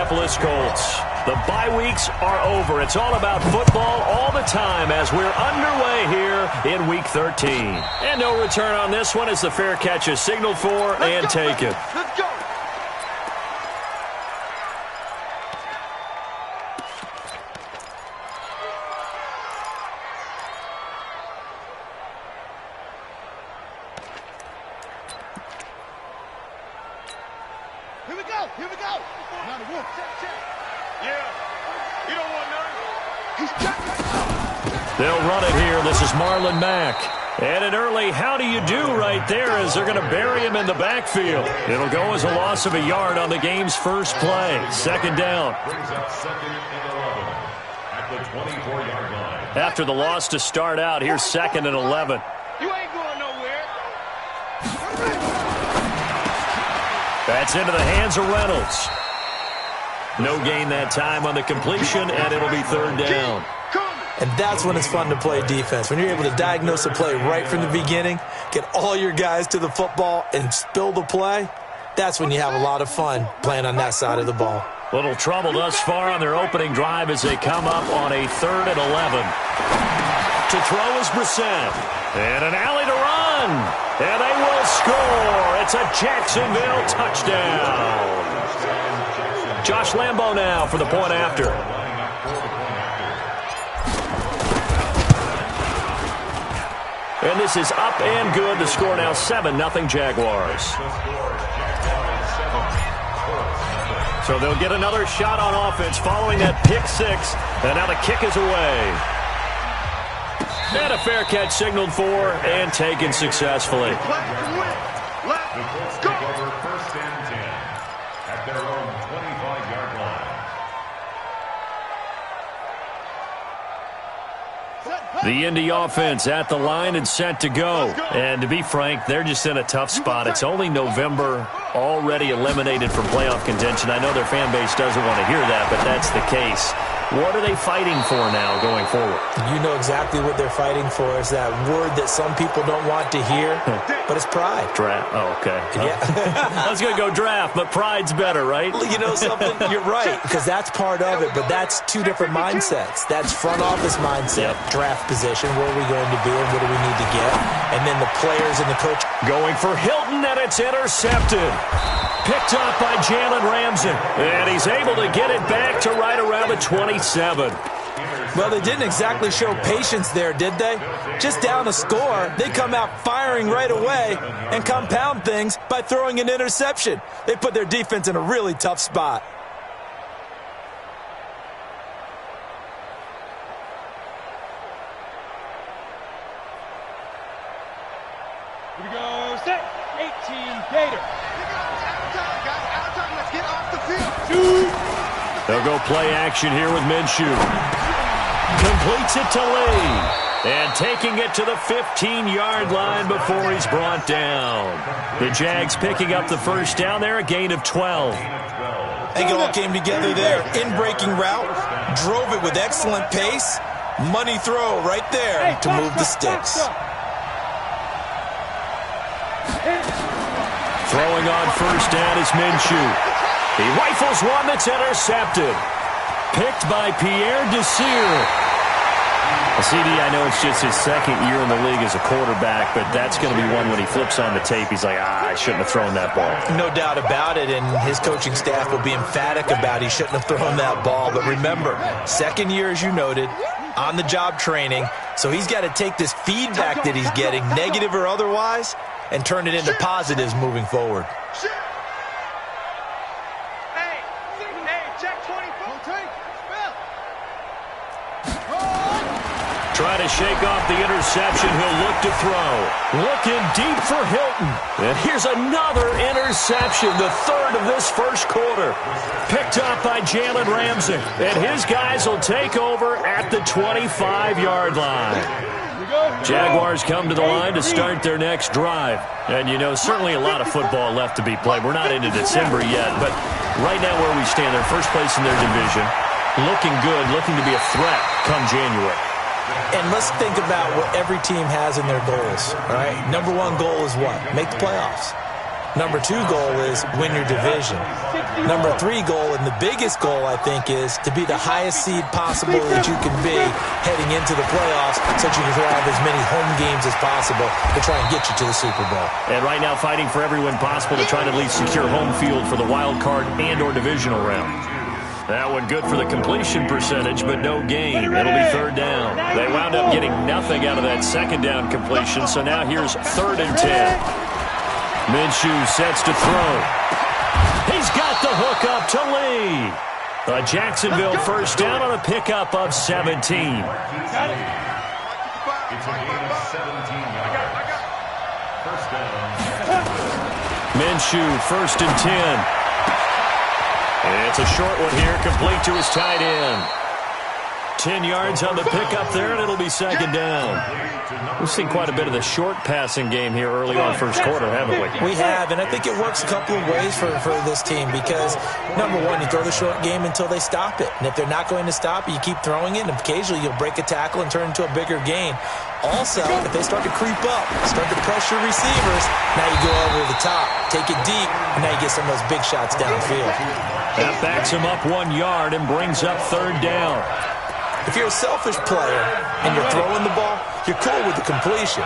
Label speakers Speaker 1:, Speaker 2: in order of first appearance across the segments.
Speaker 1: Indianapolis Colts. The bye weeks are over. It's all about football all the time as we're underway here in Week 13. And no return on this one as the fair catch is signaled for and taken.
Speaker 2: Let's go. Here we go. Here we go. Now the wolf. Check. Yeah. You don't want none. He's checked.
Speaker 1: They'll run it here. This is Marlon Mack. And an early how do you do right there as they're going to bury him in the backfield. It'll go as a loss of a yard on the game's first play. Second down.
Speaker 3: Brings up 2nd and 11 at the 24-yard line.
Speaker 1: After the loss to start out, here's 2nd and 11.
Speaker 2: You ain't going nowhere.
Speaker 1: That's into the hands of Reynolds. No gain that time on the completion, and it'll be 3rd down.
Speaker 4: And that's when it's fun to play defense. When you're able to diagnose a play right from the beginning, get all your guys to the football, and spill the play, that's when you have a lot of fun playing on that side of the ball.
Speaker 1: Little trouble thus far on their opening drive as they come up on a 3rd and 11. To throw is Brissett. And an alley to run. And they will score. It's a Jacksonville touchdown. Josh Lambo now for the point after. And this is up and good. The score now 7-0 Jaguars. So they'll get another shot on offense following that pick six. And now the kick is away. And a fair catch signaled for and taken successfully.
Speaker 3: The Colts take over 1st and 10 at their own 25-yard line.
Speaker 1: The Indy offense at the line and set to go. And to be frank, they're just in a tough spot. It's only November, already eliminated from playoff contention. I know their fan base doesn't want to hear that, but that's the case. What are they fighting for now going forward?
Speaker 4: You know exactly what they're fighting for. Is that word that some people don't want to hear, but it's pride.
Speaker 1: Draft. Oh, okay.
Speaker 4: Yeah.
Speaker 1: I was going to go draft, but pride's better, right?
Speaker 4: You know something? You're right, because that's part of it, but that's two different mindsets. That's front office mindset, draft position, where are we going to be and what do we need to get, and then the players and the coach.
Speaker 1: Going for Hilton, and it's intercepted. Picked up by Jalen Ramsey, and he's able to get it back to right around the 27.
Speaker 4: Well, they didn't exactly show patience there, did they? Just down a score, they come out firing right away and compound things by throwing an interception. They put their defense in a really tough spot.
Speaker 2: Here we go. Set. 18 Gator. Let's get off the field.
Speaker 1: They'll go play action here with Minshew. Completes it to Lee. And taking it to the 15-yard line before he's brought down. The Jags picking up the first down there, a gain of 12.
Speaker 4: I think it all came together there. In-breaking route, drove it with excellent pace. Money throw right there to move the sticks.
Speaker 1: Throwing on first down is Minshew. He rifles one that's intercepted. Picked by Pierre Desir. CD, I know it's just his 2nd year in the league as a quarterback, but that's going to be one when he flips on the tape. He's like, I shouldn't have thrown that ball.
Speaker 4: No doubt about it, and his coaching staff will be emphatic about he shouldn't have thrown that ball. But remember, 2nd year, as you noted, on-the-job training, so he's got to take this feedback that he's getting, negative or otherwise, and turn it into positives moving forward.
Speaker 1: Trying to shake off the interception. He'll look to throw. Looking deep for Hilton. And here's another interception, the 3rd of this first quarter. Picked up by Jalen Ramsey. And his guys will take over at the 25-yard line. Jaguars come to the line to start their next drive. And, you know, certainly a lot of football left to be played. We're not into December yet, but right now where we stand, they're first place in their division. Looking good, looking to be a threat come January.
Speaker 4: And let's think about what every team has in their goals, all right? Number one goal is what? Make the playoffs. Number 2 goal is win your division. Number 3 goal, and the biggest goal, I think, is to be the highest seed possible that you can be heading into the playoffs so that you can have as many home games as possible to try and get you to the Super Bowl.
Speaker 1: And right now fighting for every win possible to try to at least secure home field for the wild card and or divisional round. That one good for the completion percentage, but no gain. It'll be third down. They wound up getting nothing out of that second down completion, so now here's 3rd and 10. Minshew sets to throw. He's got the hook up to Lee. A Jacksonville first down on a pickup of 17.
Speaker 3: It's a gain of 17 yards. First down.
Speaker 1: Minshew, 1st and 10. It's a short one here, complete to his tight end. 10 yards on the pickup there, and it'll be second down. We've seen quite a bit of the short passing game here early on first quarter, haven't we?
Speaker 4: We have, and I think it works a couple of ways for this team because, number 1, you throw the short game until they stop it. And if they're not going to stop it, you keep throwing it, and occasionally you'll break a tackle and turn it into a bigger gain. Also, if they start to creep up, start to pressure receivers, now you go over the top, take it deep, and now you get some of those big shots downfield.
Speaker 1: That backs him up 1 yard and brings up third down.
Speaker 4: If you're a selfish player and you're throwing the ball, you're cool with the completion.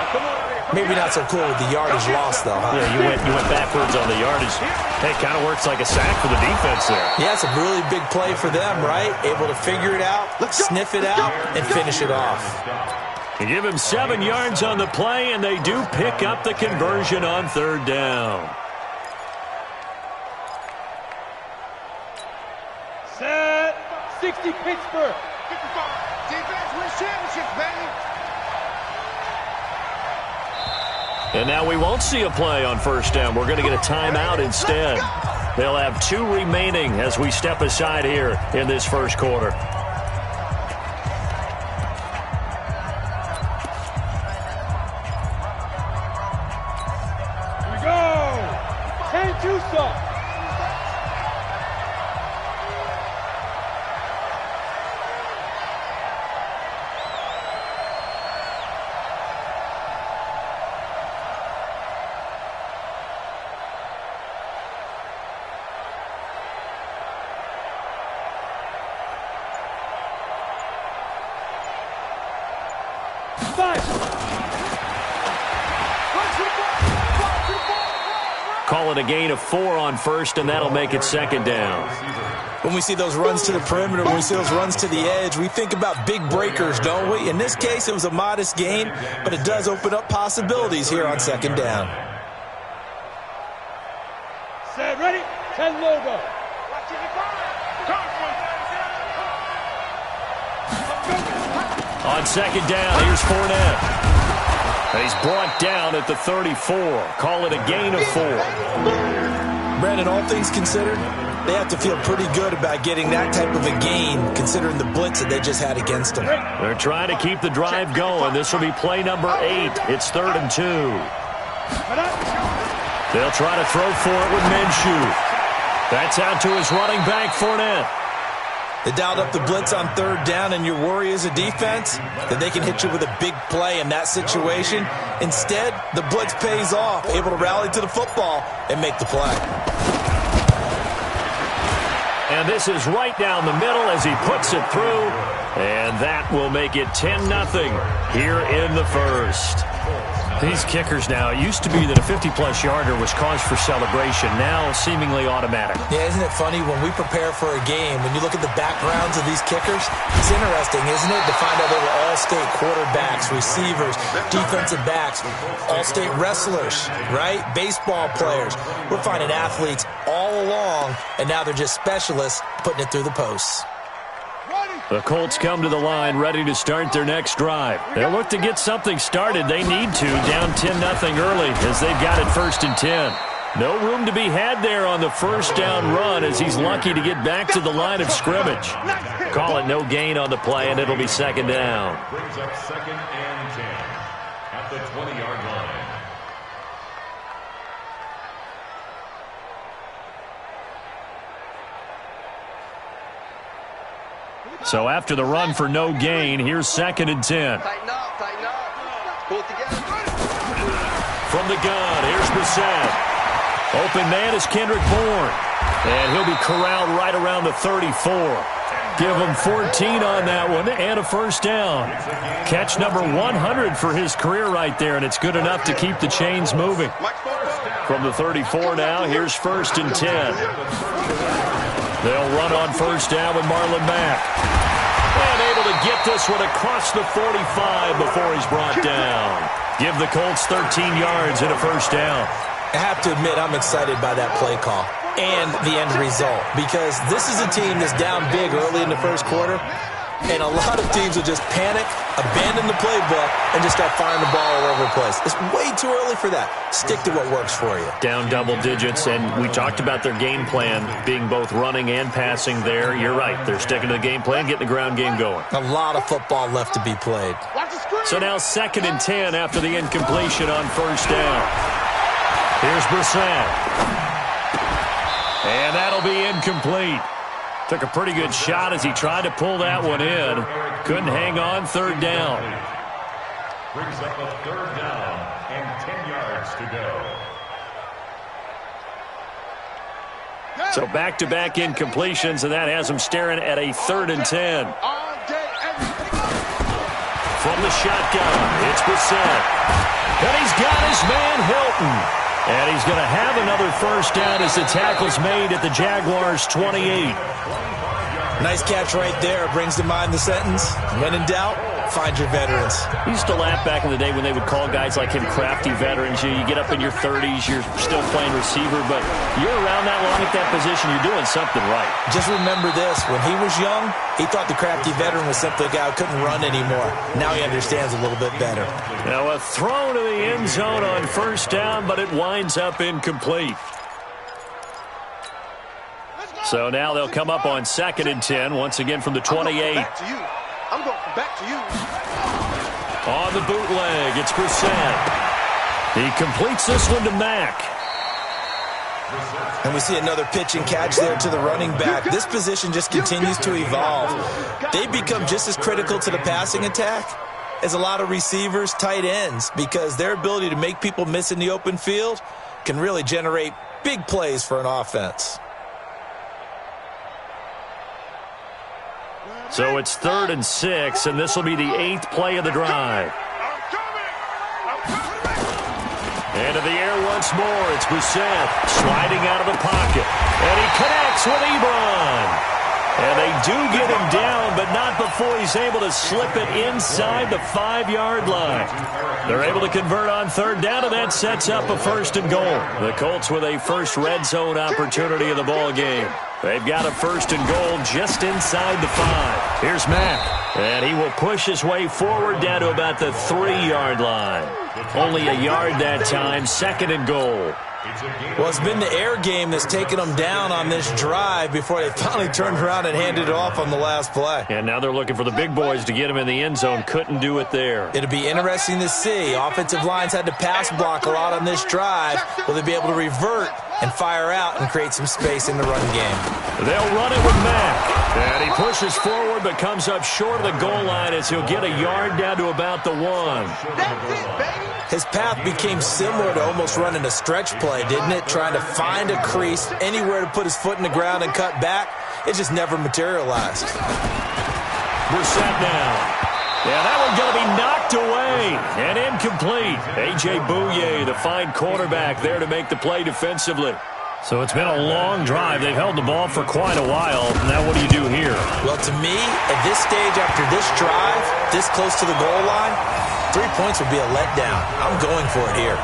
Speaker 4: Maybe not so cool with the yardage loss, though, huh?
Speaker 1: Yeah, you went backwards on the yardage. Hey, kind of works like a sack for the defense there.
Speaker 4: Yeah, it's a really big play for them, right? Able to figure it out, sniff it out, and finish it off.
Speaker 1: You give him 7 yards on the play, and they do pick up the conversion on third down.
Speaker 2: Set. 60 Pittsburgh. Defense wins championships, baby.
Speaker 1: And now we won't see a play on first down. We're going to get a timeout instead. They'll have 2 remaining as we step aside here in this first quarter.
Speaker 2: Here we go. 10-2 stop.
Speaker 1: Call it a gain of 4 on first, and that'll make it second down.
Speaker 4: When we see those runs to the perimeter, when we see those runs to the edge, we think about big breakers, don't we? In this case, it was a modest gain, but it does open up possibilities here on second down.
Speaker 2: Set, ready? 10 logo.
Speaker 1: On second down, here's Fournette. And he's brought down at the 34. Call it a gain of 4.
Speaker 4: Brandon, all things considered, they have to feel pretty good about getting that type of a gain, considering the blitz that they just had against them.
Speaker 1: They're trying to keep the drive going. This will be play number 8. It's 3rd and 2. They'll try to throw for it with Minshew. That's out to his running back, Fournette.
Speaker 4: They dialed up the blitz on third down, and your worry as a defense that they can hit you with a big play in that situation. Instead, the blitz pays off, able to rally to the football and make the play.
Speaker 1: And this is right down the middle as he puts it through, and that will make it 10-0 here in the first. These kickers now, it used to be that a 50-plus yarder was cause for celebration, now seemingly automatic.
Speaker 4: Yeah, isn't it funny when we prepare for a game, when you look at the backgrounds of these kickers, it's interesting, isn't it, to find out they were all-state quarterbacks, receivers, defensive backs, all-state wrestlers, right? Baseball players. We're finding athletes all along, and now they're just specialists putting it through the posts.
Speaker 1: The Colts come to the line ready to start their next drive. They'll look to get something started. They need to, down 10-0 early as they've got it 1st and 10. No room to be had there on the first down run as he's lucky to get back to the line of scrimmage. Call it no gain on the play, and it'll be second down.
Speaker 3: Brings up 2nd and 10 at the 20-yard line.
Speaker 1: So after the run for no gain, here's 2nd and 10.
Speaker 2: Tighten up, tighten up. Pull it together.
Speaker 1: From the gun, here's Brissett. Open man is Kendrick Bourne. And he'll be corralled right around the 34. Give him 14 on that one and a first down. Catch number 100 for his career right there, and it's good enough to keep the chains moving. From the 34 now, here's 1st and 10. They'll run on first down with Marlon Mack. And able to get this one across the 45 before he's brought down. Give the Colts 13 yards and a first down.
Speaker 4: I have to admit, I'm excited by that play call and the end result, because this is a team that's down big early in the first quarter, and a lot of teams will just panic, abandon the playbook, and just start firing the ball all over the place. It's way too early for that. Stick to what works for you.
Speaker 1: Down double digits, and we talked about their game plan being both running and passing there. You're right. They're sticking to the game plan, getting the ground game going.
Speaker 4: A lot of football left to be played.
Speaker 1: So now 2nd and 10 after the incompletion on first down. Here's Brissett. And that'll be incomplete. Took a pretty good shot as he tried to pull that one in. Couldn't hang on, 3rd down.
Speaker 3: Brings up a 3rd down and 10 yards to go.
Speaker 1: So back-to-back incompletions, and that has him staring at a 3rd and 10. From the shotgun, it's Brissett. And he's got his man Hilton. And he's going to have another first down as the tackle's made at the Jaguars' 28.
Speaker 4: Nice catch right there. Brings to mind the sentence, when in doubt, find your veterans.
Speaker 1: We used to laugh back in the day when they would call guys like him crafty veterans. You get up in your 30s, you're still playing receiver, but you're around that long at that position, you're doing something right.
Speaker 4: Just remember this. When he was young, he thought the crafty veteran was simply a guy who couldn't run anymore. Now he understands a little bit better.
Speaker 1: Now a throw to the end zone on first down, but it winds up incomplete. So now they'll come up on 2nd and 10, once again from the 28.
Speaker 2: I'm going back to you.
Speaker 1: On the bootleg, it's Brissett. He completes this one to Mack.
Speaker 4: And we see another pitch and catch there to the running back. This position just continues to evolve. They become just as critical to the passing attack as a lot of receivers, tight ends, because their ability to make people miss in the open field can really generate big plays for an offense.
Speaker 1: So it's 3rd and 6, and this will be the 8th play of the drive. Into the air once more. It's Brissett sliding out of the pocket. And he connects with Ebron. And they do get him down, but not before he's able to slip it inside the 5-yard line. They're able to convert on 3rd down, and that sets up a 1st and goal. The Colts with a first red zone opportunity of the ball game. They've got a 1st and goal just inside the 5. Here's Mack, and he will push his way forward down to about the 3-yard line. Only a yard that time, 2nd and goal.
Speaker 4: Well, it's been the air game that's taken them down on this drive before they finally turned around and handed it off on the last play.
Speaker 1: And now they're looking for the big boys to get him in the end zone. Couldn't do it there.
Speaker 4: It'll be interesting to see. Offensive lines had to pass block a lot on this drive. Will they be able to revert and fire out and create some space in the run game?
Speaker 1: They'll run it with Mack. And he pushes forward but comes up short of the goal line as he'll get a yard down to about the 1.
Speaker 2: That's it, baby.
Speaker 4: His path became similar to almost running a stretch play, didn't it? Trying to find a crease, anywhere to put his foot in the ground and cut back. It just never materialized.
Speaker 1: Brissett now. Yeah, that one's going to be knocked away and incomplete. A.J. Bouye, the fine quarterback, there to make the play defensively. So it's been a long drive. They've held the ball for quite a while. Now what do you do here?
Speaker 4: Well, to me, at this stage after this drive, this close to the goal line, 3 points would be a letdown. I'm going for it here.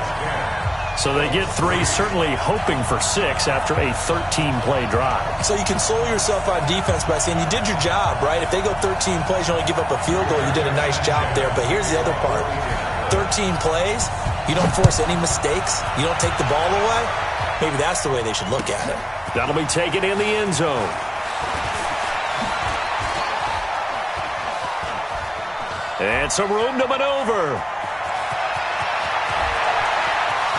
Speaker 1: So they get 3, certainly hoping for 6 after a 13-play drive.
Speaker 4: So you console yourself on defense by saying you did your job, right? If they go 13 plays, you only give up a field goal, you did a nice job there. But here's the other part. 13 plays, you don't force any mistakes, you don't take the ball away. Maybe that's the way they should look at it.
Speaker 1: That'll be taken in the end zone. And some room to maneuver.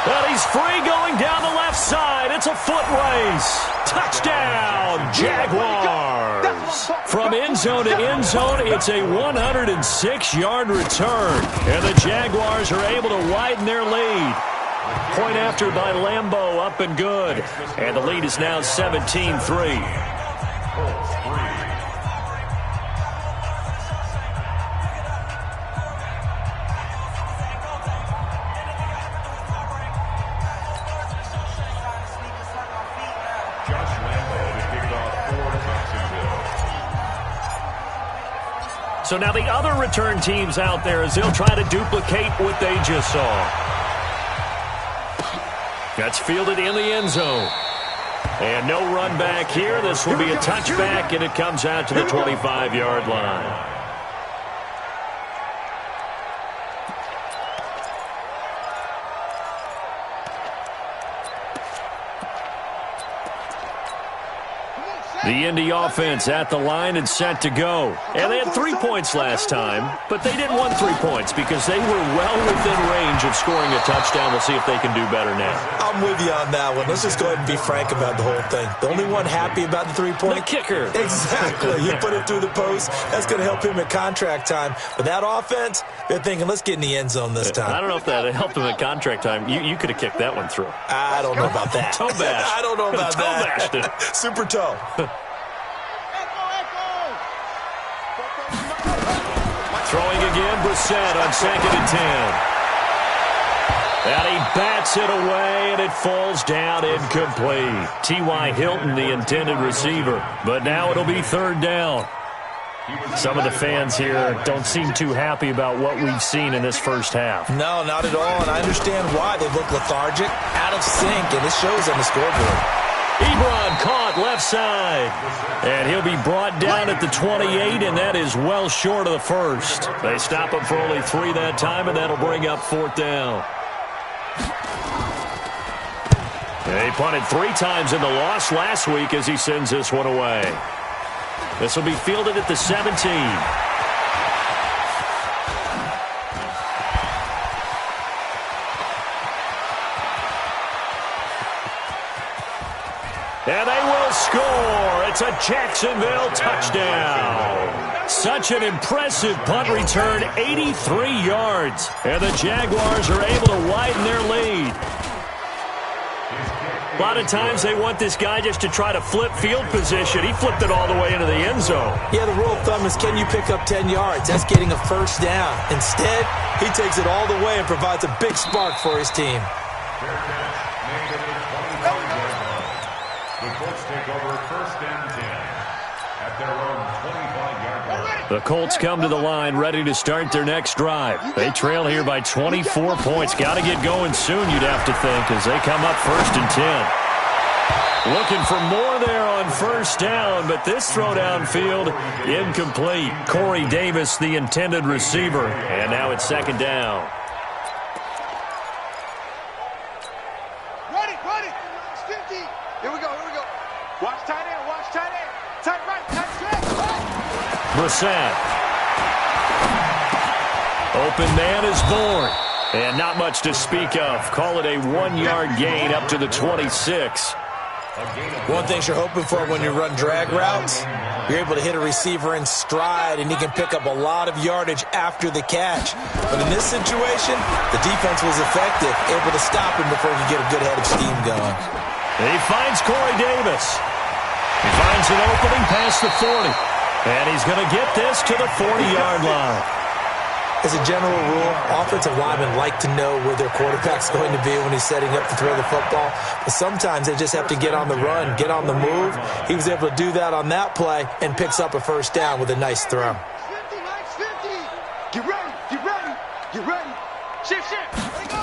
Speaker 1: But he's free going down the left side. It's a foot race. Touchdown, Jaguars. From end zone to end zone, it's a 106-yard return. And the Jaguars are able to widen their lead. point after by Lambeau, up and good. And the lead is now 17-3. So now the other return teams out there as they'll try to duplicate what they just saw. That's fielded in the end zone. And no run back here. This will be a touchback, and it comes out to the 25-yard line. The Indy offense at the line and set to go. And they had 3 points last time, but they didn't want 3 points because they were well within range of scoring a touchdown. We'll see if they can do better now.
Speaker 4: I'm with you on that one. Let's just go ahead and be frank about the whole thing. The only one happy about the 3-point?
Speaker 1: The kicker.
Speaker 4: Exactly. You put it through the post. That's going to help him at contract time. But that offense, they're thinking, let's get in the end zone this time.
Speaker 1: I don't know if that helped him at contract time. You could have kicked that one through.
Speaker 4: I don't know about that.
Speaker 1: Toe bash.
Speaker 4: I don't know about
Speaker 1: toe
Speaker 4: that.
Speaker 1: Bashed it.
Speaker 4: Super toe.
Speaker 1: Throwing again, Brissett on 2nd and 10. And he bats it away, and it falls down incomplete. T.Y. Hilton, the intended receiver. But now it'll be 3rd down. Some of the fans here don't seem too happy about what we've seen in this first half.
Speaker 4: No, not at all, and I understand why. They look lethargic, out of sync, and it shows on the scoreboard.
Speaker 1: Ebron caught left side. And he'll be brought down at the 28, and that is well short of the first. They stop him for only 3 that time, and that'll bring up 4th down. He punted 3 times in the loss last week as he sends this one away. This will be fielded at the 17. And they will score. It's a Jacksonville touchdown. Such an impressive punt return, 83 yards. And the Jaguars are able to widen their lead. A lot of times they want this guy just to try to flip field position. He flipped it all the way into the end zone.
Speaker 4: Yeah, the rule of thumb is can you pick up 10 yards? That's getting a first down. Instead, he takes it all the way and provides a big spark for his team.
Speaker 3: The Colts take over 1st and 10 at their own 25-yard line.
Speaker 1: The Colts come to the line ready to start their next drive. They trail here by 24 points. Got to get going soon, you'd have to think, as they come up 1st and 10. Looking for more there on 1st down, but this throw downfield incomplete. Corey Davis, the intended receiver, and now it's 2nd down.
Speaker 2: Run it. It's 50. Here we go. Watch tight end. Tight right, tight left.
Speaker 1: Brissett. Open man is born. And not much to speak of. Call it a 1-yard gain up to the 26.
Speaker 4: One thing you're hoping for when you run drag routes, you're able to hit a receiver in stride, and he can pick up a lot of yardage after the catch. But in this situation, the defense was effective, able to stop him before he could get a good head of steam going.
Speaker 1: He finds Corey Davis. He finds an opening past the 40. And he's going to get this to the 40-yard line.
Speaker 4: As a general rule, offensive linemen like to know where their quarterback's going to be when he's setting up to throw the football. But sometimes they just have to get on the run, get on the move. He was able to do that on that play and picks up a 1st down with a nice throw.
Speaker 2: 50. Get ready. Shift. There you go.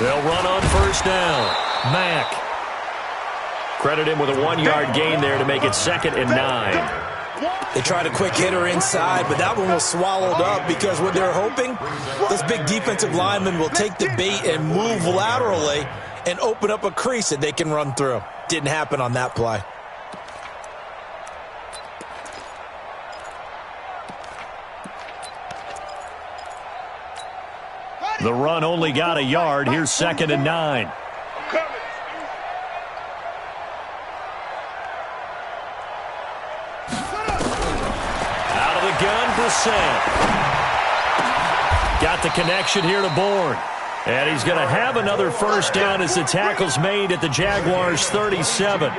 Speaker 1: They'll run on 1st down. Mack. Credit him with a 1-yard gain there to make it 2nd and 9.
Speaker 4: They tried a quick hitter inside, but that one was swallowed up because what they're hoping, those big defensive linemen will take the bait and move laterally and open up a crease that they can run through. Didn't happen on that play.
Speaker 1: The run only got a yard. Here's 2nd and 9. Out of the gun, Brissett. Got the connection here to Bourne. And he's going to have another first down as the tackle's made at the Jaguars' 37.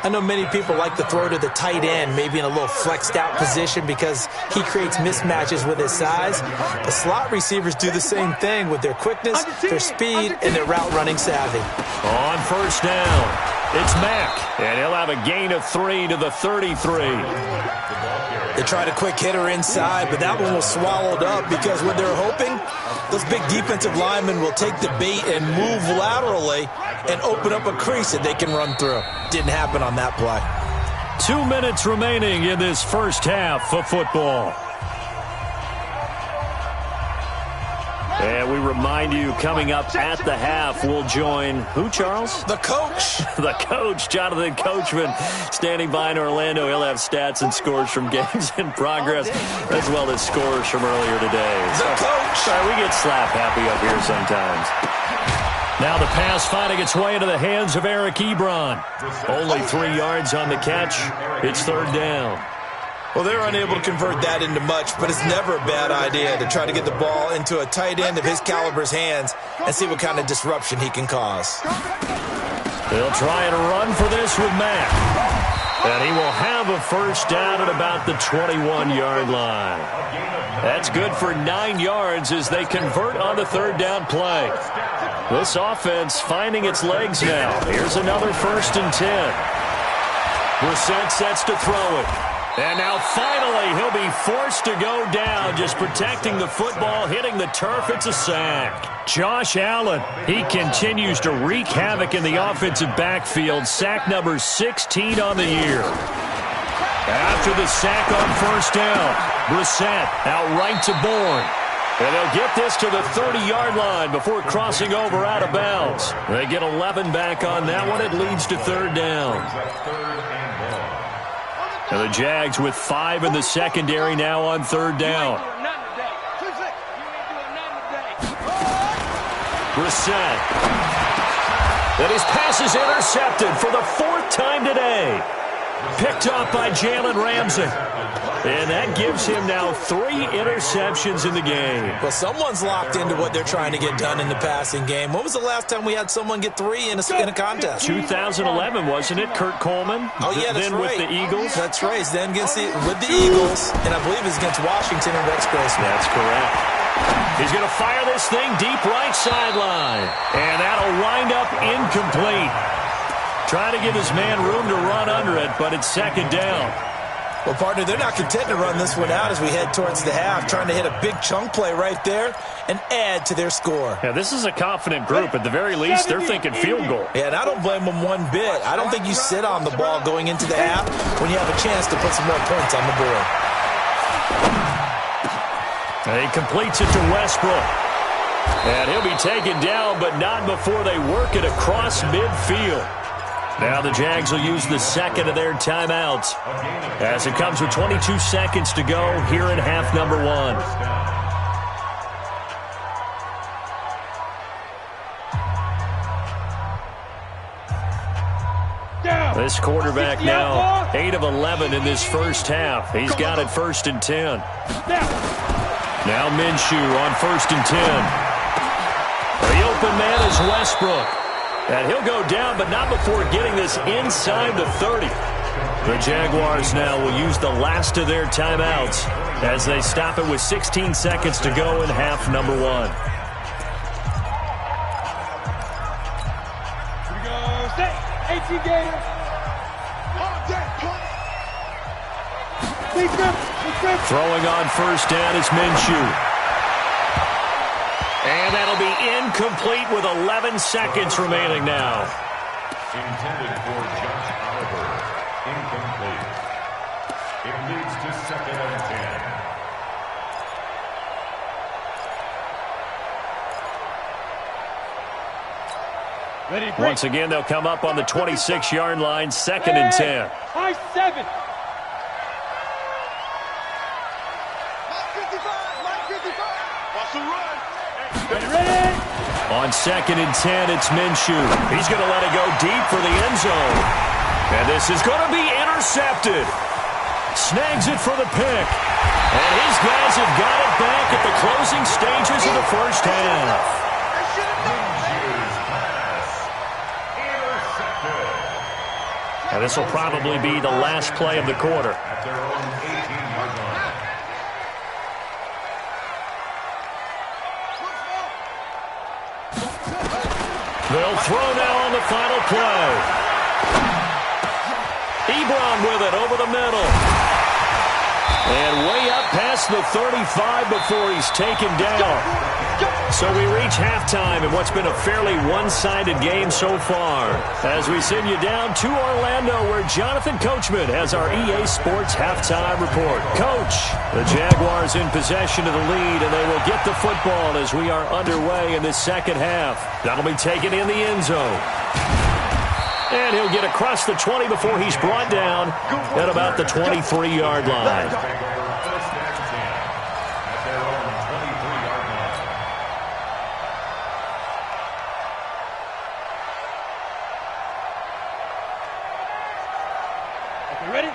Speaker 4: I know many people like to throw to the tight end, maybe in a little flexed out position because he creates mismatches with his size. The slot receivers do the same thing with their quickness, their speed, and their route running savvy.
Speaker 1: On first down, it's Mack, and he'll have a gain of 3 to the 33.
Speaker 4: They tried a quick hitter inside, but that one was swallowed up because what they're hoping, those big defensive linemen will take the bait and move laterally and open up a crease that they can run through. Didn't happen on that play.
Speaker 1: 2 minutes remaining in this first half of football. And we remind you, coming up at the half, we'll join who, Charles?
Speaker 4: The coach.
Speaker 1: The coach, Jonathan Coachman, standing by in Orlando. He'll have stats and scores from games in progress, as well as scores from earlier today.
Speaker 4: The coach.
Speaker 1: Sorry, we get slap happy up here sometimes. Now the pass finding its way into the hands of Eric Ebron. Only 3 yards on the catch. It's third down.
Speaker 4: Well, they're unable to convert that into much, but it's never a bad idea to try to get the ball into a tight end of his caliber's hands and see what kind of disruption he can cause.
Speaker 1: They'll try and run for this with Mack. And he will have a first down at about the 21-yard line. That's good for 9 yards as they convert on the third down play. This offense finding its legs now. Here's another 1st and 10. Brissett sets to throw it. And now finally he'll be forced to go down, just protecting the football, hitting the turf. It's a sack. Josh Allen, he continues to wreak havoc in the offensive backfield. Sack number 16 on the year. After the sack on first down, Brissett out right to Bourne. And they'll get this to the 30-yard line before crossing over out of bounds. They get 11 back on that one. It leads to third down. And the Jags with 5 in the secondary now on third down. Brissett. And his pass is intercepted for the 4th time today. Picked up by Jalen Ramsey. And that gives him now 3 interceptions in the game.
Speaker 4: Well, someone's locked into what they're trying to get done in the passing game. When was the last time we had someone get 3 in a contest?
Speaker 1: 2011, wasn't it? Kurt Coleman?
Speaker 4: Oh, yeah, that's
Speaker 1: then
Speaker 4: right.
Speaker 1: With the Eagles?
Speaker 4: That's right. Then with the Eagles, and I believe it's against Washington and Rex Grossman.
Speaker 1: That's correct. He's going to fire this thing deep right sideline. And that'll wind up incomplete. Trying to give his man room to run under it, but it's second down.
Speaker 4: Well, partner, they're not content to run this one out as we head towards the half, trying to hit a big chunk play right there and add to their score.
Speaker 1: Yeah, this is a confident group. At the very least, they're thinking field goal.
Speaker 4: Yeah, and I don't blame them one bit. I don't think you sit on the ball going into the half when you have a chance to put some more points on the board.
Speaker 1: And he completes it to Westbrook. And he'll be taken down, but not before they work it across midfield. Now the Jags will use the second of their timeouts as it comes with 22 seconds to go here in half number 1. This quarterback now 8 of 11 in this first half. He's got it 1st and 10. Now Minshew on 1st and 10. The open man is Westbrook. And he'll go down, but not before getting this inside the 30. The Jaguars now will use the last of their timeouts as they stop it with 16 seconds to go in half number 1.
Speaker 2: Here we go. Stay. 18 Gators.
Speaker 1: Throwing on first down is Minshew. And that'll be incomplete with 11 seconds remaining now.
Speaker 3: Intended for Josh Oliver. Incomplete. It leads to 2nd and 10.
Speaker 1: Once again, they'll come up on the 26-yard line, 2nd and 10.
Speaker 2: High 7. Watch the run.
Speaker 1: On 2nd and 10, it's Minshew. He's going to let it go deep for the end zone. And this is going to be intercepted. Snags it for the pick. And his guys have got it back at the closing stages of the first half. And this will probably be the last play of the quarter.
Speaker 3: At their own 18-yard line.
Speaker 1: They'll throw now on the final play. Ebron with it over the middle. And way up past the 35 before he's taken down. So we reach halftime in what's been a fairly one-sided game so far. As we send you down to Orlando, where Jonathan Coachman has our EA Sports halftime report. Coach, the Jaguars in possession of the lead, and they will get the football as we are underway in the second half. That'll be taken in the end zone. And he'll get across the 20 before he's brought down at about the 23-yard line.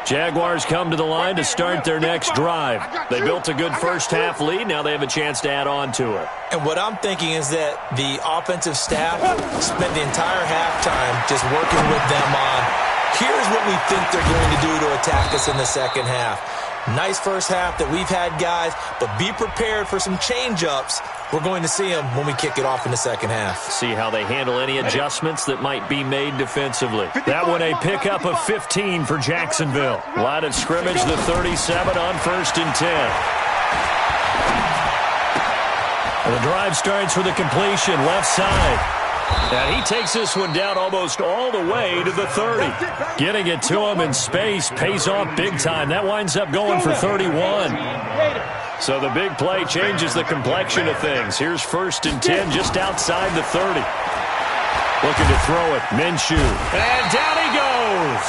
Speaker 1: Jaguars come to the line to start their next drive. They built a good first-half lead. Now they have a chance to add on to it.
Speaker 4: And what I'm thinking is that the offensive staff spent the entire halftime just working with them on, here's what we think they're going to do to attack us in the second half. Nice first half that we've had, guys, but be prepared for some change-ups. We're going to see them when we kick it off in the second half.
Speaker 1: See how they handle any adjustments that might be made defensively. That one a pickup of 15 for Jacksonville. Line of scrimmage, the 37 on 1st and 10. And the drive starts with a completion left side. And he takes this one down almost all the way to the 30. Getting it to him in space pays off big time. That winds up going for 31. So the big play changes the complexion of things. Here's 1st and 10 just outside the 30. Looking to throw it. Minshew. And down he goes.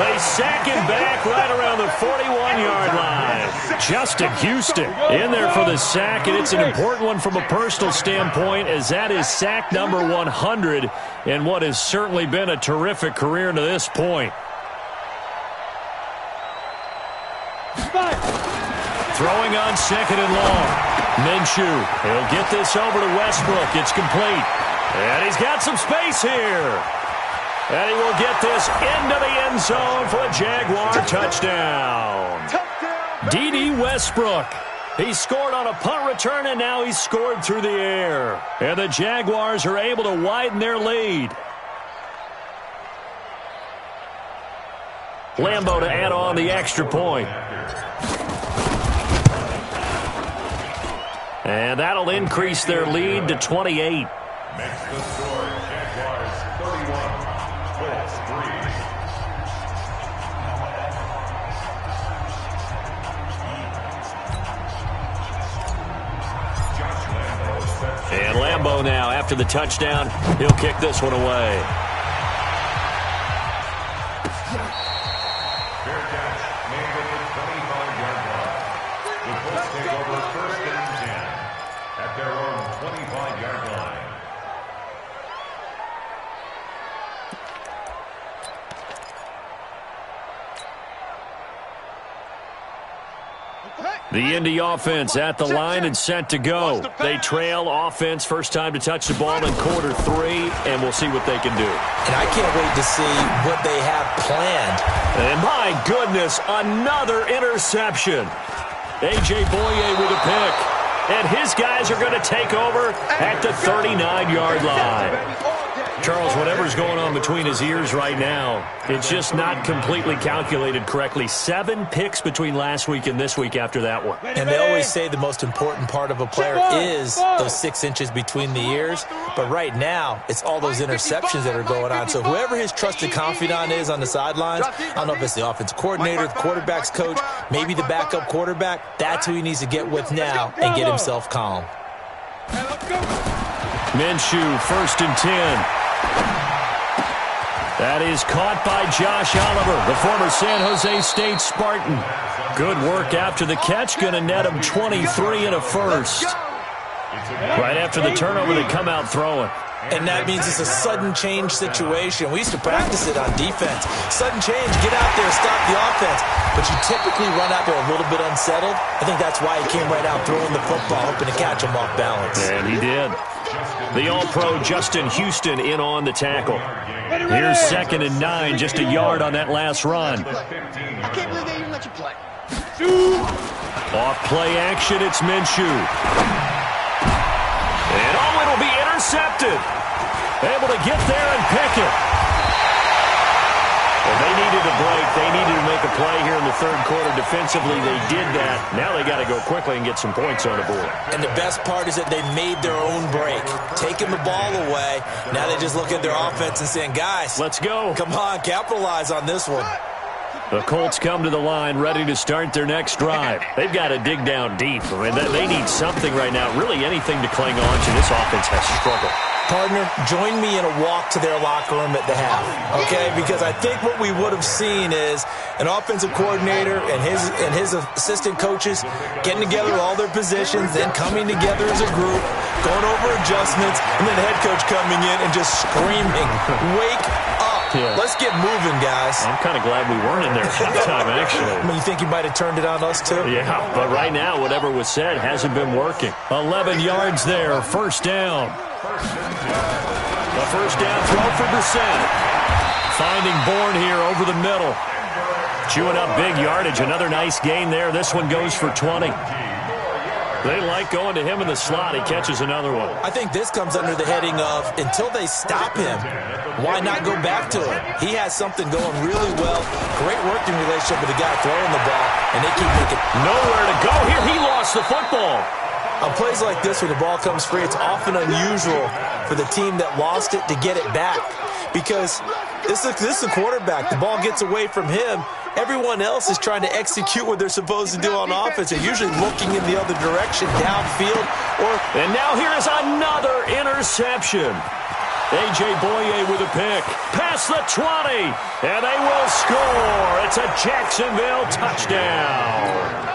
Speaker 1: They sack him back right around the 41-yard line. Justin Houston in there for the sack, and it's an important one from a personal standpoint, as that is sack number 100 in what has certainly been a terrific career to this point. Throwing on 2nd and long. Minshew. He'll get this over to Westbrook. It's complete. And he's got some space here. And he will get this into the end zone for a Jaguar touchdown. D.D. Westbrook. He scored on a punt return, and now he's scored through the air. And the Jaguars are able to widen their lead. Lambo to add on the extra point. And that'll increase their lead to 28.
Speaker 3: Makes the score Jaguars 31, Colts 3.
Speaker 1: And Lambo now, after the touchdown, he'll kick this one away.
Speaker 3: Fair catch made at the 25-yard line. The Colts take over 1st and 10 at their own 25-yard line.
Speaker 1: The Indy offense at the line and set to go. They trail offense, first time to touch the ball in quarter 3, and we'll see what they can do.
Speaker 4: And I can't wait to see what they have planned.
Speaker 1: And my goodness, another interception. A.J. Boye with a pick. And his guys are going to take over at the 39-yard line. Charles, whatever's going on between his ears right now, it's just not completely calculated correctly. 7 picks between last week and this week after that one.
Speaker 4: And they always say the most important part of a player is those 6 inches between the ears. But right now, it's all those interceptions that are going on. So whoever his trusted confidant is on the sidelines, I don't know if it's the offensive coordinator, the quarterback's coach, maybe the backup quarterback, that's who he needs to get with now and get himself calm.
Speaker 1: Minshew, 1st and 10. That is caught by Josh Oliver, the former San Jose State Spartan. Good work after the catch, going to net him 23 and a first. Right after the turnover, they come out throwing.
Speaker 4: And that means it's a sudden change situation. We used to practice it on defense. Sudden change, get out there, stop the offense. but you typically run out there a little bit unsettled. I think that's why he came right out throwing the football, hoping to catch him off balance.
Speaker 1: And he did. The All-Pro Justin Houston in on the tackle. Here's 2nd and 9, just a yard on that last run.
Speaker 2: I can't believe they even let you play.
Speaker 1: Off play action, it's Minshew. And it'll be intercepted. Able to get there and pick it. Well, they needed a break. They needed to make a play here in the third quarter. Defensively, they did that. Now they got to go quickly and get some points on the board.
Speaker 4: And the best part is that they made their own break. Taking the ball away. Now they just look at their offense and saying, guys,
Speaker 1: let's go.
Speaker 4: Come on, capitalize on this one.
Speaker 1: The Colts come to the line ready to start their next drive. They've got to dig down deep. I mean, they need something right now, really anything to cling on to. This offense has struggled.
Speaker 4: Partner, join me in a walk to their locker room at the half, okay? Because I think what we would have seen is an offensive coordinator and his assistant coaches getting together all their positions, then coming together as a group, going over adjustments, and then the head coach coming in and just screaming, wake up. Yeah. Let's get moving, guys.
Speaker 1: I'm kind of glad we weren't in there halftime, actually.
Speaker 4: I mean, you think you might have turned it on us, too?
Speaker 1: Yeah, but right now, whatever was said hasn't been working. 11 yards there, first down. The first down throw for Brissett. Finding Bourne here over the middle. Chewing up big yardage. Another nice gain there. This one goes for 20. They like going to him in the slot. He catches another one.
Speaker 4: I think this comes under the heading of until they stop him, why not go back to him? He has something going really well. Great working relationship with the guy throwing the ball, and they keep making
Speaker 1: nowhere to go. Here he lost the football.
Speaker 4: On plays like this where the ball comes free, it's often unusual for the team that lost it to get it back. Because this is a quarterback. The ball gets away from him. Everyone else is trying to execute what they're supposed to do on offense. They're usually looking in the other direction, downfield.
Speaker 1: And now here is another interception. A.J. Boye with a pick. Past the 20. And they will score. It's a Jacksonville touchdown.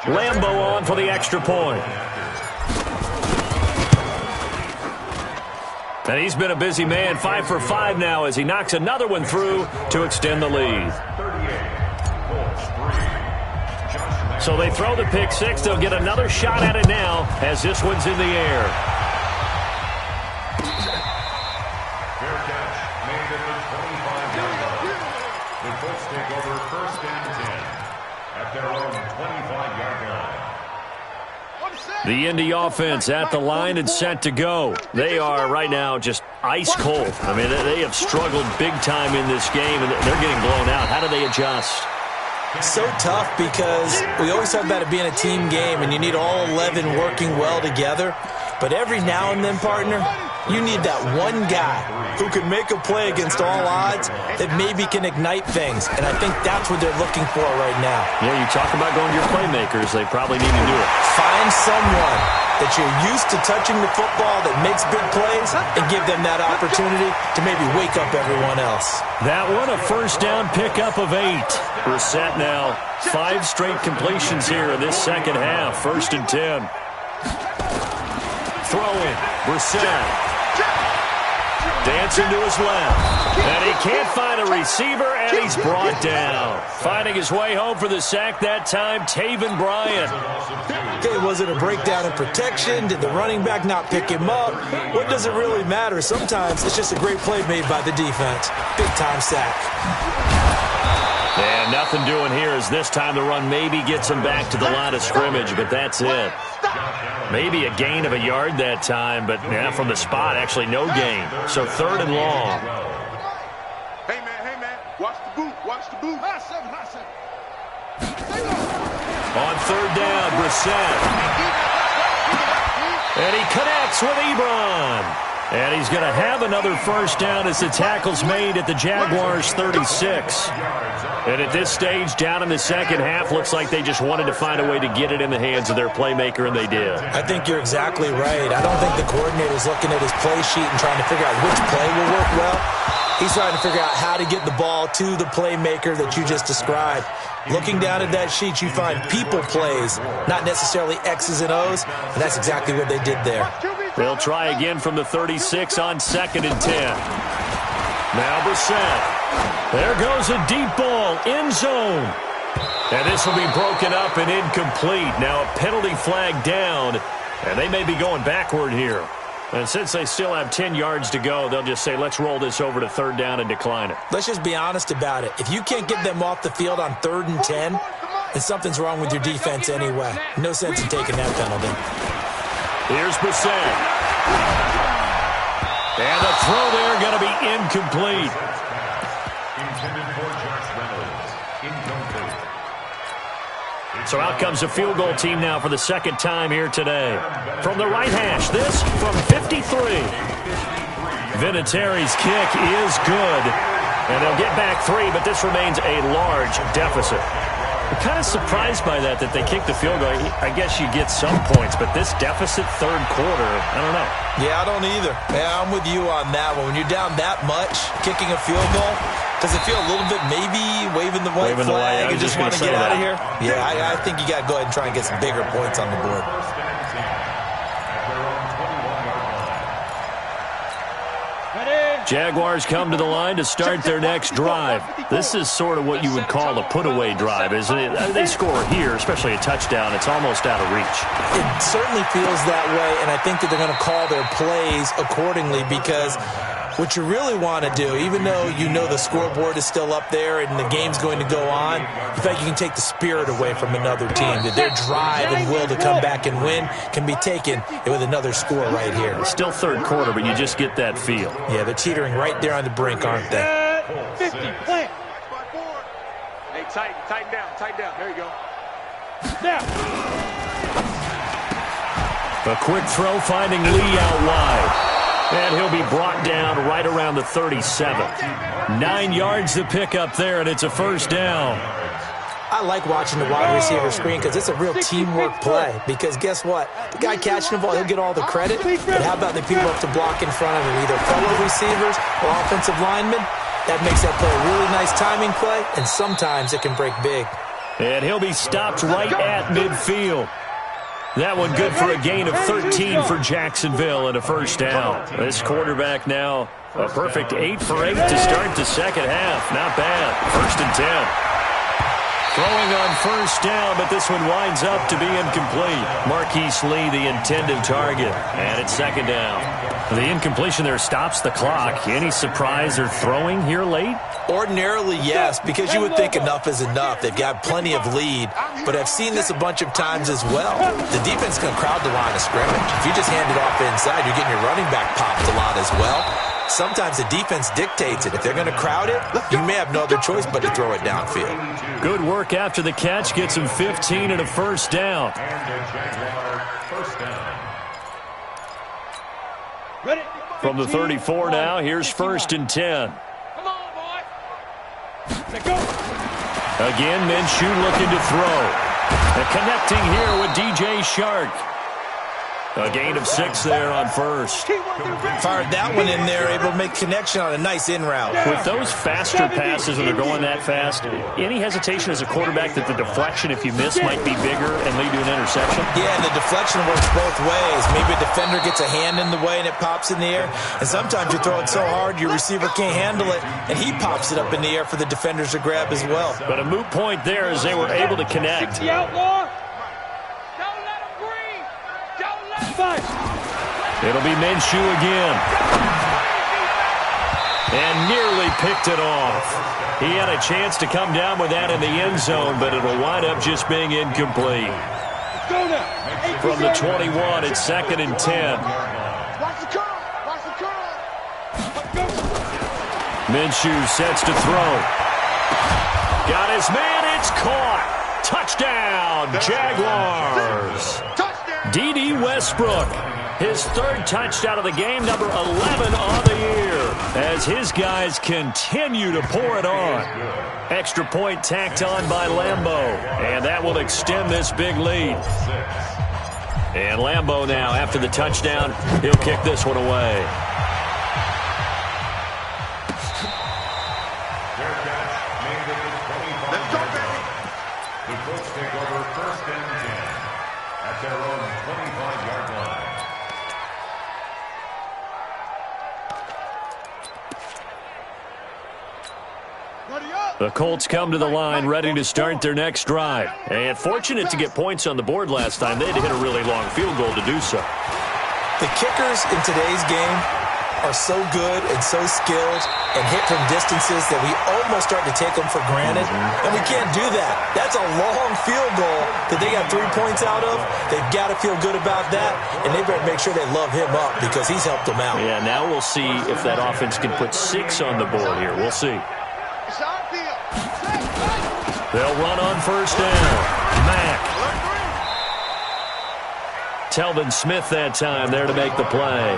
Speaker 1: Lambo on for the extra point. And he's been a busy man, 5 for 5 now as he knocks another one through to extend the lead. So they throw the pick six. They'll get another shot at it now as this one's in the air.
Speaker 3: Fair catch made at the 25-yard line. The Colts take over first and 10 at their own 25-yard line.
Speaker 1: The Indy offense at the line and set to go. They are right now just ice cold. I mean, they have struggled big time in this game, and they're getting blown out. How do they adjust?
Speaker 4: So tough because we always talk about it being a team game, and you need all 11 working well together. But every now and then, partner, you need that one guy who can make a play against all odds that maybe can ignite things. And I think that's what they're looking for right now.
Speaker 1: Yeah, you talk about going to your playmakers. They probably need to do it.
Speaker 4: Find someone that you're used to touching the football that makes big plays and give them that opportunity to maybe wake up everyone else.
Speaker 1: That one, a first down pickup of 8. Brissett now 5 straight completions here in this second half. First and 10. Throw in. Brissett. Dancing to his left. And he can't find a receiver, and he's brought down. Finding his way home for the sack that time, Taven Bryan.
Speaker 4: Okay, was it a breakdown in protection? Did the running back not pick him up? What does it really matter? Sometimes it's just a great play made by the defense. Big-time sack.
Speaker 1: And nothing doing here as this time the run maybe gets him back to the line of scrimmage, but that's it. Maybe a gain of a yard that time, but yeah, from the spot, actually no gain. So third and long.
Speaker 2: Hey, man, watch the boot, watch the boot. High seven.
Speaker 1: On third down, Brissett. And he connects with Ebron. And he's going to have another first down as the tackle's made at the Jaguars' 36. And at this stage, down in the second half, looks like they just wanted to find a way to get it in the hands of their playmaker, and they did.
Speaker 4: I think you're exactly right. I don't think the coordinator's looking at his play sheet and trying to figure out which play will work well. He's trying to figure out how to get the ball to the playmaker that you just described. Looking down at that sheet, you find people plays, not necessarily X's and O's, and that's exactly what they did there.
Speaker 1: They'll try again from the 36 on second and 10. Now Brissett. There goes a deep ball, end zone. And this will be broken up and incomplete. Now a penalty flag down, and they may be going backward here. And since they still have 10 yards to go, they'll just say, let's roll this over to third down and decline it.
Speaker 4: Let's just be honest about it. If you can't get them off the field on 3rd and 10, then something's wrong with your defense anyway. No sense in taking that penalty.
Speaker 1: Here's Brissett. And the throw there going to be incomplete.
Speaker 3: Intended for Josh Reynolds. Incomplete.
Speaker 1: So out comes a field goal team now for the second time here today. From the right hash, this from 53. Vinatieri's kick is good. And they'll get back 3, but this remains a large deficit. I'm kind of surprised by that they kicked the field goal. I guess you get some points, but this deficit third quarter, I don't know.
Speaker 4: Yeah, I don't either. Yeah, I'm with you on that one. When you're down that much, kicking a field goal, does it feel a little bit maybe waving the white flag and just want to get out of here? Yeah, I think you got to go ahead and try and get some bigger points on the board.
Speaker 1: Jaguars come to the line to start their next drive. This is sort of what you would call a put-away drive, isn't it? They score here, especially a touchdown. It's almost out of reach.
Speaker 4: It certainly feels that way, and I think that they're going to call their plays accordingly because what you really want to do, even though you know the scoreboard is still up there and the game's going to go on, you think you can take the spirit away from another team, that their drive and will to come back and win can be taken with another score right here.
Speaker 1: It's still third quarter, but you just get that feel.
Speaker 4: Yeah, they're teetering right there on the brink, aren't they?
Speaker 2: 50, plant. Hey, tighten down. There you go. Now.
Speaker 1: A quick throw finding Lee out wide. And he'll be brought down right around the 37. 9 yards to pick up there, and it's a first down.
Speaker 4: I like watching the wide receiver screen because it's a real teamwork play. Because guess what? The guy catching the ball, he'll get all the credit. But how about the people up to block in front of him, either fellow receivers or offensive linemen? That makes that play a really nice timing play, and sometimes it can break big.
Speaker 1: And he'll be stopped right at midfield. That one good for a gain of 13 for Jacksonville and a first down. This quarterback now a perfect 8 for 8 to start the second half. Not bad. 1st and 10. Throwing on first down, but this one winds up to be incomplete. Marquise Lee, the intended target, and it's second down. The incompletion there stops the clock. Any surprise they're throwing here late?
Speaker 4: Ordinarily, yes, because you would think enough is enough. They've got plenty of lead, but I've seen this a bunch of times as well. The defense can crowd the line of scrimmage. If you just hand it off inside, you're getting your running back popped a lot as well. Sometimes the defense dictates it. If they're going to crowd it, you may have no other choice but to throw it downfield.
Speaker 1: Good work after the catch. Gets him 15 and a first down. From the 34 now, here's 1st and 10.
Speaker 2: Come on, boy. Let's go.
Speaker 1: Again, Minshew looking to throw. And connecting here with DJ Shark. A gain of 6 there on first.
Speaker 4: Fired that one in there, able to make connection on a nice in route.
Speaker 1: With those faster passes when they're going that fast, any hesitation as a quarterback that the deflection, if you miss, might be bigger and lead to an interception?
Speaker 4: Yeah, and the deflection works both ways. Maybe a defender gets a hand in the way and it pops in the air. And sometimes you throw it so hard your receiver can't handle it, and he pops it up in the air for the defenders to grab as well.
Speaker 1: But a moot point there as they were able to connect.
Speaker 2: The outlaw. Don't let him breathe. Don't let him fight.
Speaker 1: It'll be Minshew again. And nearly picked it off. He had a chance to come down with that in the end zone, but it'll wind up just being incomplete.
Speaker 2: Go now.
Speaker 1: From the 21, it's 2nd and 10.
Speaker 2: Watch the curl. Watch the curl.
Speaker 1: Minshew sets to throw. Got his man. It's caught. Touchdown, Jaguars. D.D. Westbrook. His 3rd touchdown of the game, number 11 on the year, as his guys continue to pour it on. Extra point tacked on by Lambeau, and that will extend this big lead. And Lambeau now, after the touchdown, he'll kick this one away.
Speaker 3: The Colts take over 1st and 10 at their own 25-yard line.
Speaker 1: The Colts come to the line ready to start their next drive. And fortunate to get points on the board last time. They had to hit a really long field goal to do so.
Speaker 4: The kickers in today's game are so good and so skilled and hit from distances that we almost start to take them for granted. And we can't do that. That's a long field goal that they got 3 points out of. They've got to feel good about that, and they better make sure they love him up because he's helped them out.
Speaker 1: Yeah, now we'll see if that offense can put 6 on the board here. We'll see. They'll run on first down. Mack. Telvin Smith that time there to make the play.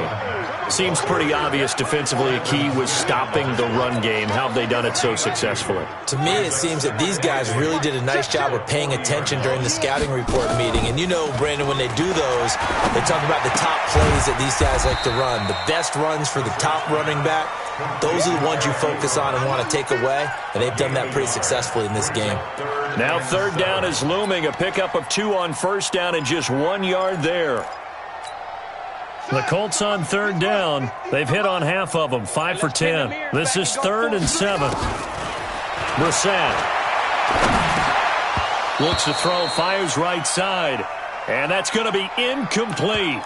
Speaker 1: Seems pretty obvious defensively a key was stopping the run game. How have they done it so successfully?
Speaker 4: To me, it seems that these guys really did a nice job of paying attention during the scouting report meeting. And you know, Brandon, when they do those, they talk about the top plays that these guys like to run. The best runs for the top running back, those are the ones you focus on and want to take away. And they've done that pretty successfully in this game.
Speaker 1: Now third down is looming. A pickup of 2 on first down and just 1 yard there. The Colts on third down. They've hit on half of them, 5 for 10. This is 3rd and 7. Brissett looks to throw, fires right side, and that's going to be incomplete.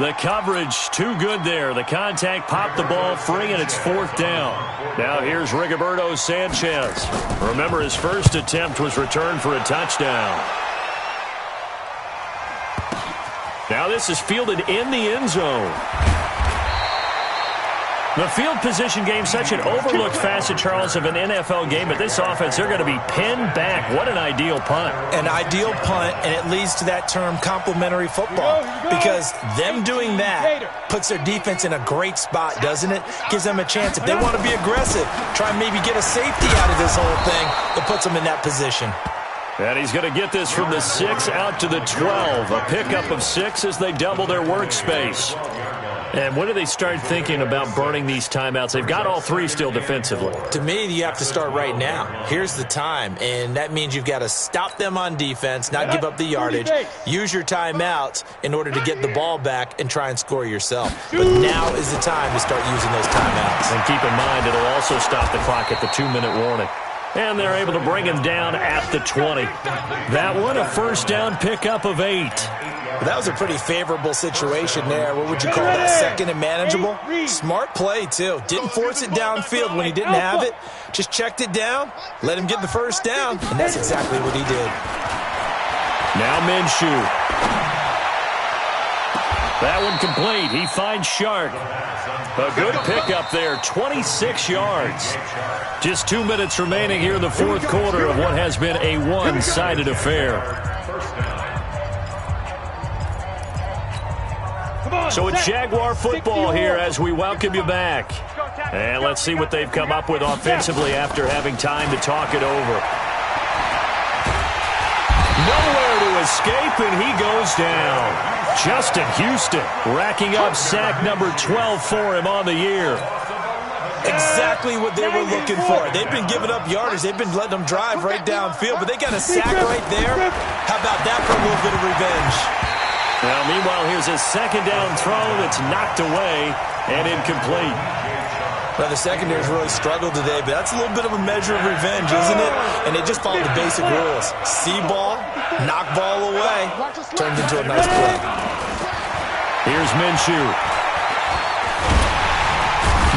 Speaker 1: The coverage too good there. The contact popped the ball free, and it's 4th down. Now here's Rigoberto Sanchez. Remember, his first attempt was returned for a touchdown. Now this is fielded in the end zone. The field position game, such an overlooked facet, Charles, of an NFL game. But this offense, they're going to be pinned back. What an ideal punt.
Speaker 4: An ideal punt, and it leads to that term complementary football. Because them doing that puts their defense in a great spot, doesn't it? Gives them a chance. If they want to be aggressive, try and maybe get a safety out of this whole thing, it puts them in that position.
Speaker 1: And he's going to get this from the 6 out to the 12. A pickup of 6 as they double their workspace. And when do they start thinking about burning these timeouts? They've got all 3 still defensively.
Speaker 4: To me, you have to start right now. Here's the time, and that means you've got to stop them on defense, not give up the yardage, use your timeouts in order to get the ball back and try and score yourself. But now is the time to start using those timeouts.
Speaker 1: And keep in mind, it'll also stop the clock at the 2-minute warning. And they're able to bring him down at the 20. That one, a first down pickup of 8.
Speaker 4: That was a pretty favorable situation there. What would you call that? Second and manageable? Smart play, too. Didn't force it downfield when he didn't have it. Just checked it down, let him get the first down, and that's exactly what he did.
Speaker 1: Now Minshew. That one complete. He finds Shark. A good pickup there, 26 yards. Just 2 minutes remaining here in the 4th quarter of what has been a one-sided affair. So it's Jaguar football here as we welcome you back. And let's see what they've come up with offensively after having time to talk it over. Nowhere to escape, and he goes down. Justin Houston racking up sack number 12 for him on the year.
Speaker 4: Exactly what they were looking for. They've been giving up yardage. They've been letting them drive right downfield, but they got a sack right there. How about that for a little bit of revenge?
Speaker 1: Now, meanwhile, here's a second down throw that's knocked away and incomplete.
Speaker 4: Well, the secondary's really struggled today, but that's a little bit of a measure of revenge, isn't it? And they just followed the basic rules. See ball, knock ball away, turned into a nice play.
Speaker 1: Here's Minshew.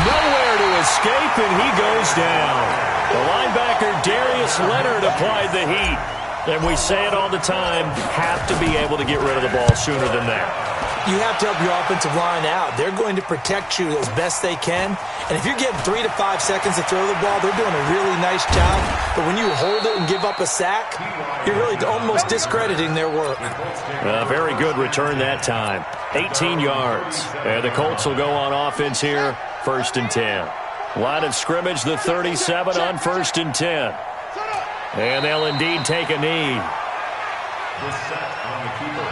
Speaker 1: Nowhere to escape, and he goes down. The linebacker, Darius Leonard, applied the heat. And we say it all the time, have to be able to get rid of the ball sooner than that.
Speaker 4: You have to help your offensive line out. They're going to protect you as best they can. And if you're getting 3 to 5 seconds to throw the ball, they're doing a really nice job. But when you hold it and give up a sack, you're really almost discrediting their work.
Speaker 1: Very good return that time. 18 yards. And the Colts will go on offense here, 1st and 10. Line of scrimmage, the 37 on 1st and 10. And they'll indeed take a knee.
Speaker 3: The set on the keeper.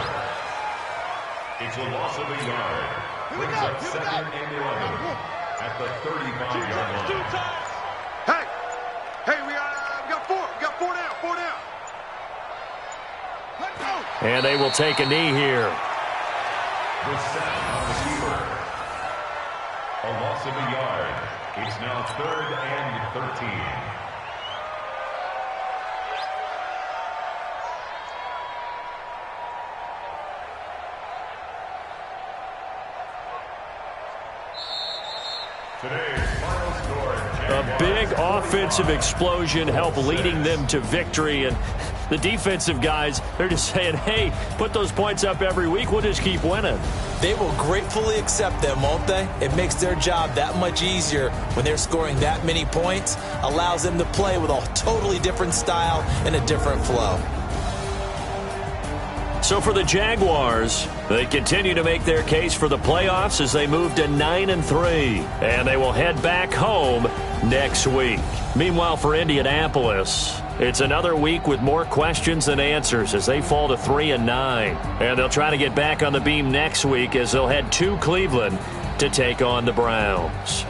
Speaker 3: It's a loss of a yard. Brings up 2nd and 11 at the 35-yard line.
Speaker 2: Hey, we got 4. We got 4 down. 4 down. Let's go.
Speaker 1: And they will take a knee here.
Speaker 3: The set on the keeper. A loss of a yard. It's now 3rd and 13. Final score,
Speaker 1: A big offensive explosion helped leading them to victory, and the defensive guys, they're just saying, hey, put those points up every week, we'll just keep winning.
Speaker 4: They will gratefully accept them, won't they? It makes their job that much easier when they're scoring that many points, allows them to play with a totally different style and a different flow.
Speaker 1: So for the Jaguars, they continue to make their case for the playoffs as they move to 9-3, and they will head back home next week. Meanwhile, for Indianapolis, it's another week with more questions than answers as they fall to 3-9, and they'll try to get back on the beam next week as they'll head to Cleveland to take on the Browns.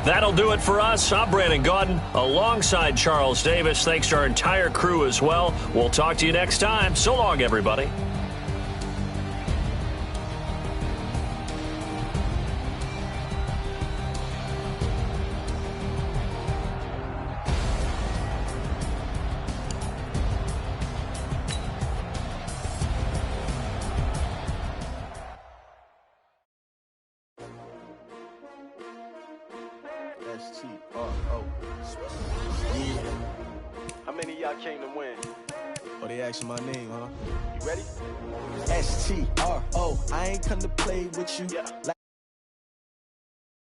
Speaker 1: That'll do it for us. I'm Brandon Gaudin alongside Charles Davis. Thanks to our entire crew as well. We'll talk to you next time. So long, everybody.
Speaker 5: S-T-R-O. Yeah. How many of y'all came to win? Oh, they asking my name, huh? You ready? S-T-R-O. I ain't come to play with you. Yeah.